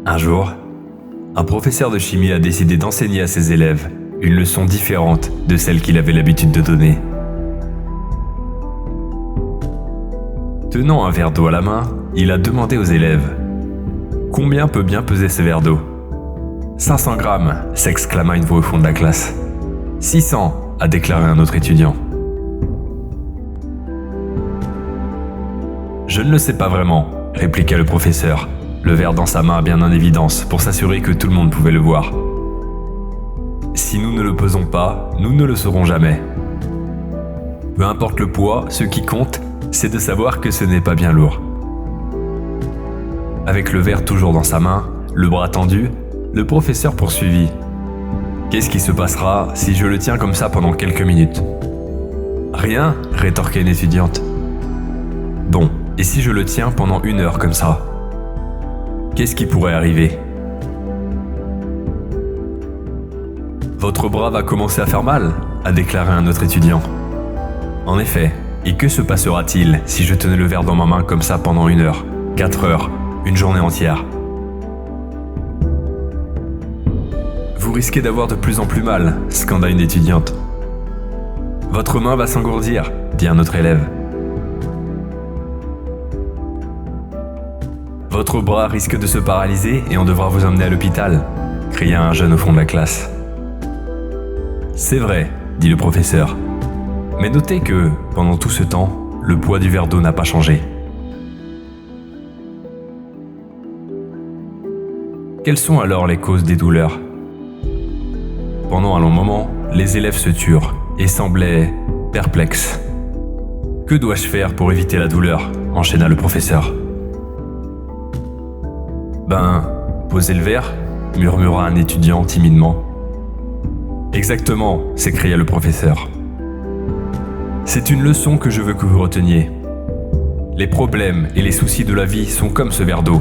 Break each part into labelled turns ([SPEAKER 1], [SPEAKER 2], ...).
[SPEAKER 1] Un jour, un professeur de chimie a décidé d'enseigner à ses élèves une leçon différente de celle qu'il avait l'habitude de donner. Tenant un verre d'eau à la main, il a demandé aux élèves « Combien peut bien peser ce verre d'eau ?»« 500 grammes » s'exclama une voix au fond de la classe. « 600 » a déclaré un autre étudiant. « Je ne le sais pas vraiment » répliqua le professeur, le verre dans sa main bien en évidence pour s'assurer que tout le monde pouvait le voir. « Si nous ne le pesons pas, nous ne le saurons jamais. Peu importe le poids, ce qui compte, c'est de savoir que ce n'est pas bien lourd. » Avec le verre toujours dans sa main, le bras tendu, le professeur poursuivit. « Qu'est-ce qui se passera si je le tiens comme ça pendant quelques minutes ?»« Rien » rétorqua une étudiante. « Bon, et si je le tiens pendant 1 heure comme ça ? Qu'est-ce qui pourrait arriver ? Votre bras va commencer à faire mal » a déclaré un autre étudiant. En effet, et que se passera-t-il si je tenais le verre dans ma main comme ça pendant 1 heure, 4 heures, une journée entière ? Vous risquez d'avoir de plus en plus mal, scanda une étudiante. Votre main va s'engourdir, dit un autre élève. Votre bras risque de se paralyser et on devra vous emmener à l'hôpital, cria un jeune au fond de la classe. C'est vrai, dit le professeur. Mais notez que, pendant tout ce temps, le poids du verre d'eau n'a pas changé. Quelles sont alors les causes des douleurs ? Pendant un long moment, les élèves se turent et semblaient perplexes. « Que dois-je faire pour éviter la douleur ?» enchaîna le professeur. « Ben, posez le verre » murmura un étudiant timidement. « Exactement » s'écria le professeur. « C'est une leçon que je veux que vous reteniez. Les problèmes et les soucis de la vie sont comme ce verre d'eau.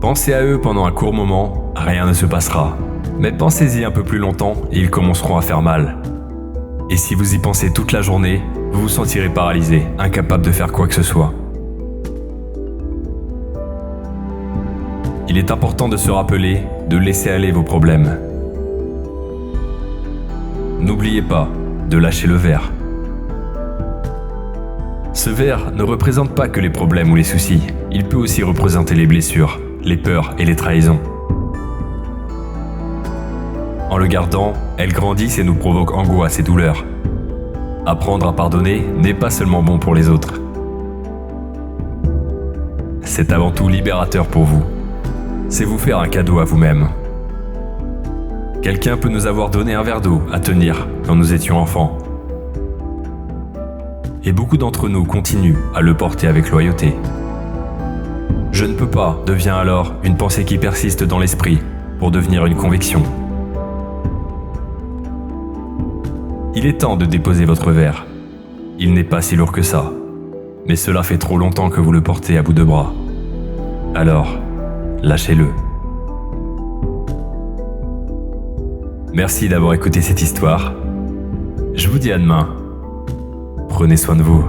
[SPEAKER 1] Pensez à eux pendant un court moment, rien ne se passera. Mais pensez-y un peu plus longtemps et ils commenceront à faire mal. Et si vous y pensez toute la journée, vous vous sentirez paralysé, incapable de faire quoi que ce soit. Il est important de se rappeler de laisser aller vos problèmes. N'oubliez pas de lâcher le verre. Ce verre ne représente pas que les problèmes ou les soucis, il peut aussi représenter les blessures, les peurs et les trahisons. En le gardant, elles grandissent et nous provoquent angoisse et douleur. Apprendre à pardonner n'est pas seulement bon pour les autres. C'est avant tout libérateur pour vous. C'est vous faire un cadeau à vous-même. Quelqu'un peut nous avoir donné un verre d'eau à tenir quand nous étions enfants. Et beaucoup d'entre nous continuent à le porter avec loyauté. Je ne peux pas devient alors une pensée qui persiste dans l'esprit pour devenir une conviction. Il est temps de déposer votre verre. Il n'est pas si lourd que ça, mais cela fait trop longtemps que vous le portez à bout de bras. Alors, lâchez-le. Merci d'avoir écouté cette histoire. Je vous dis à demain. Prenez soin de vous.